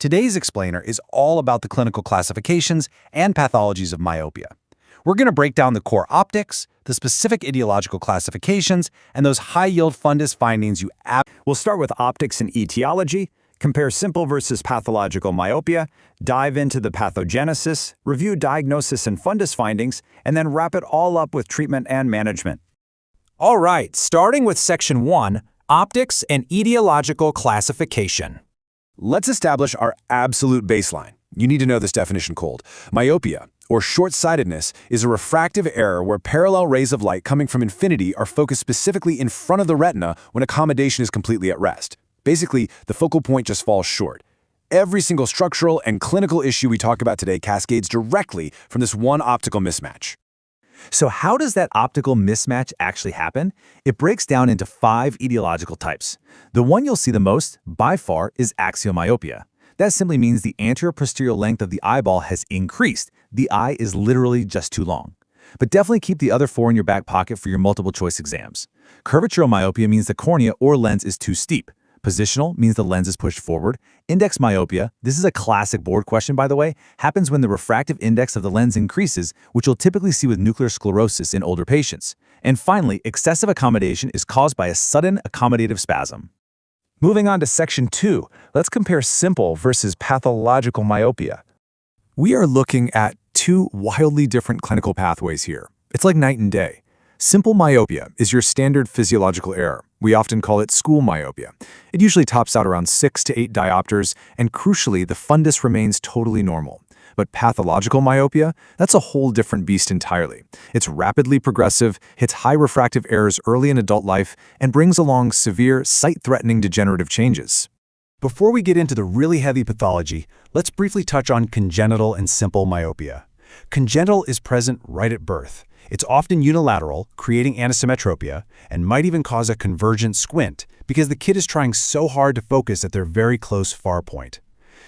Today's explainer is all about the clinical classifications and pathologies of myopia. We're going to break down the core optics, the specific etiological classifications, and those high-yield fundus findings We'll start with optics and etiology, compare simple versus pathological myopia, dive into the pathogenesis, review diagnosis and fundus findings, and then wrap it all up with treatment and management. All right, starting with Section 1, Optics and Etiological Classification. Let's establish our absolute baseline. You need to know this definition cold. Myopia, or short-sightedness, is a refractive error where parallel rays of light coming from infinity are focused specifically in front of the retina when accommodation is completely at rest. Basically, the focal point just falls short. Every single structural and clinical issue we talk about today cascades directly from this one optical mismatch. So how does that optical mismatch actually happen? It breaks down into 5 etiological types. The one you'll see the most, by far, is axial myopia. That simply means the anterior-posterior length of the eyeball has increased. The eye is literally just too long. But definitely keep the other 4 in your back pocket for your multiple-choice exams. Curvatural myopia means the cornea or lens is too steep. Positional means the lens is pushed forward. Index myopia, this is a classic board question by the way, happens when the refractive index of the lens increases, which you'll typically see with nuclear sclerosis in older patients. And finally, excessive accommodation is caused by a sudden accommodative spasm. Moving on to Section 2, let's compare simple versus pathological myopia. We are looking at 2 wildly different clinical pathways here. It's like night and day. Simple myopia is your standard physiological error. We often call it school myopia. It usually tops out around 6 to 8 diopters, and crucially, the fundus remains totally normal. But pathological myopia, that's a whole different beast entirely. It's rapidly progressive, hits high refractive errors early in adult life, and brings along severe, sight-threatening degenerative changes. Before we get into the really heavy pathology, let's briefly touch on congenital and simple myopia. Congenital is present right at birth. It's often unilateral, creating anisymmetropia, and might even cause a convergent squint because the kid is trying so hard to focus at their very close far point.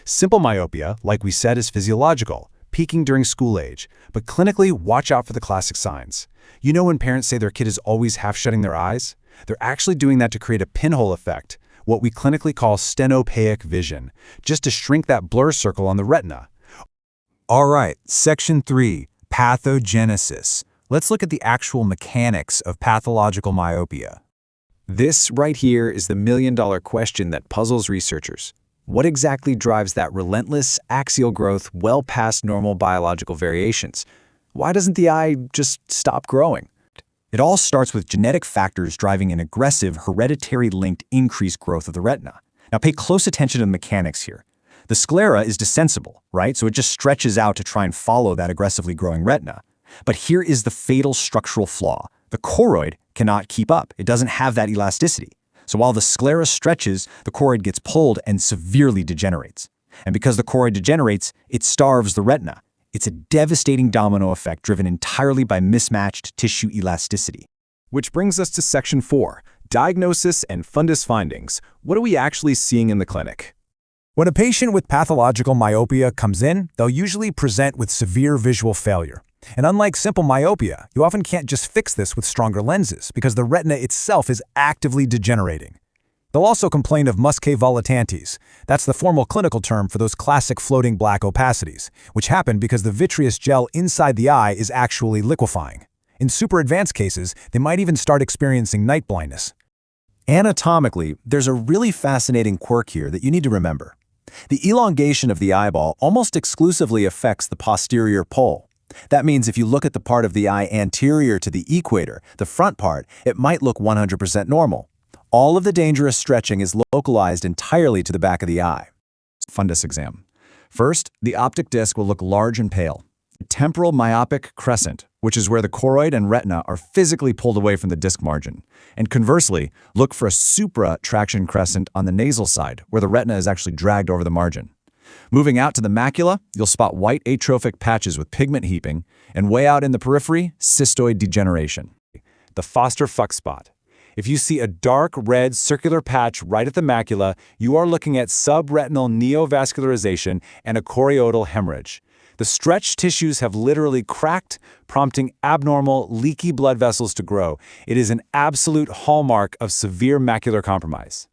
Simple myopia, like we said, is physiological, peaking during school age, but clinically, watch out for the classic signs. You know when parents say their kid is always half shutting their eyes? They're actually doing that to create a pinhole effect, what we clinically call stenopeic vision, just to shrink that blur circle on the retina. All right, Section 3, Pathogenesis. Let's look at the actual mechanics of pathological myopia. This right here is the million-dollar question that puzzles researchers. What exactly drives that relentless axial growth well past normal biological variations? Why doesn't the eye just stop growing? It all starts with genetic factors driving an aggressive, hereditary-linked increased growth of the retina. Now pay close attention to the mechanics here. The sclera is desensible, right? So it just stretches out to try and follow that aggressively growing retina. But here is the fatal structural flaw. The choroid cannot keep up. It doesn't have that elasticity. So while the sclera stretches, the choroid gets pulled and severely degenerates. And because the choroid degenerates, it starves the retina. It's a devastating domino effect driven entirely by mismatched tissue elasticity. Which brings us to Section 4, Diagnosis and Fundus Findings. What are we actually seeing in the clinic? When a patient with pathological myopia comes in, they'll usually present with severe visual failure. And unlike simple myopia, you often can't just fix this with stronger lenses because the retina itself is actively degenerating. They'll also complain of muscae volitantes. That's the formal clinical term for those classic floating black opacities, which happen because the vitreous gel inside the eye is actually liquefying. In super advanced cases, they might even start experiencing night blindness. Anatomically, there's a really fascinating quirk here that you need to remember. The elongation of the eyeball almost exclusively affects the posterior pole. That means if you look at the part of the eye anterior to the equator, the front part, it might look 100% normal. All of the dangerous stretching is localized entirely to the back of the eye. Fundus exam. First, the optic disc will look large and pale. Temporal myopic crescent, which is where the choroid and retina are physically pulled away from the disc margin. And conversely, look for a supra-traction crescent on the nasal side, where the retina is actually dragged over the margin. Moving out to the macula, you'll spot white atrophic patches with pigment heaping, and way out in the periphery, cystoid degeneration. The Foster-Fuck spot. If you see a dark red circular patch right at the macula, you are looking at subretinal neovascularization and a choroidal hemorrhage. The stretched tissues have literally cracked, prompting abnormal, leaky blood vessels to grow. It is an absolute hallmark of severe macular compromise.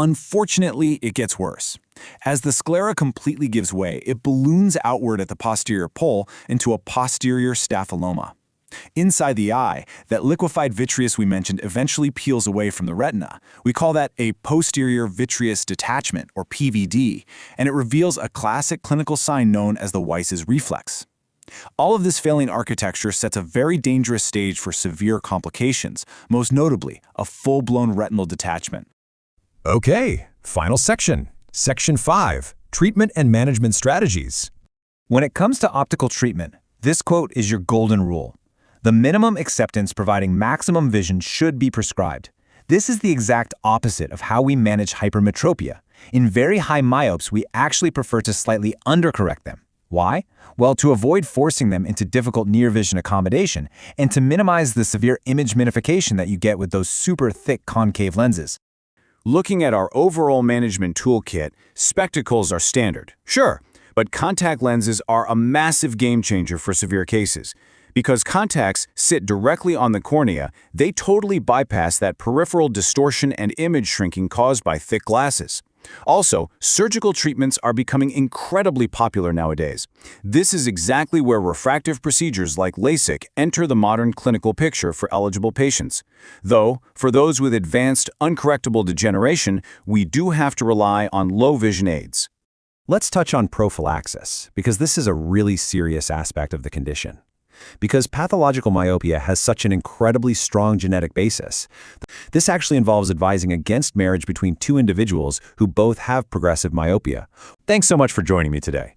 Unfortunately, it gets worse. As the sclera completely gives way, it balloons outward at the posterior pole into a posterior staphyloma. Inside the eye, that liquefied vitreous we mentioned eventually peels away from the retina. We call that a posterior vitreous detachment, or PVD, and it reveals a classic clinical sign known as the Weiss's reflex. All of this failing architecture sets a very dangerous stage for severe complications, most notably a full-blown retinal detachment. Okay, final section. Section 5, Treatment and Management Strategies. When it comes to optical treatment, this quote is your golden rule. The minimum acceptance providing maximum vision should be prescribed. This is the exact opposite of how we manage hypermetropia. In very high myopes, we actually prefer to slightly undercorrect them. Why? Well, to avoid forcing them into difficult near-vision accommodation and to minimize the severe image minification that you get with those super thick concave lenses. Looking at our overall management toolkit, spectacles are standard, sure, but contact lenses are a massive game changer for severe cases. Because contacts sit directly on the cornea, they totally bypass that peripheral distortion and image shrinking caused by thick glasses. Also, surgical treatments are becoming incredibly popular nowadays. This is exactly where refractive procedures like LASIK enter the modern clinical picture for eligible patients. Though, for those with advanced, uncorrectable degeneration, we do have to rely on low vision aids. Let's touch on prophylaxis, because this is a really serious aspect of the condition. Because pathological myopia has such an incredibly strong genetic basis, this actually involves advising against marriage between two individuals who both have progressive myopia. Thanks so much for joining me today.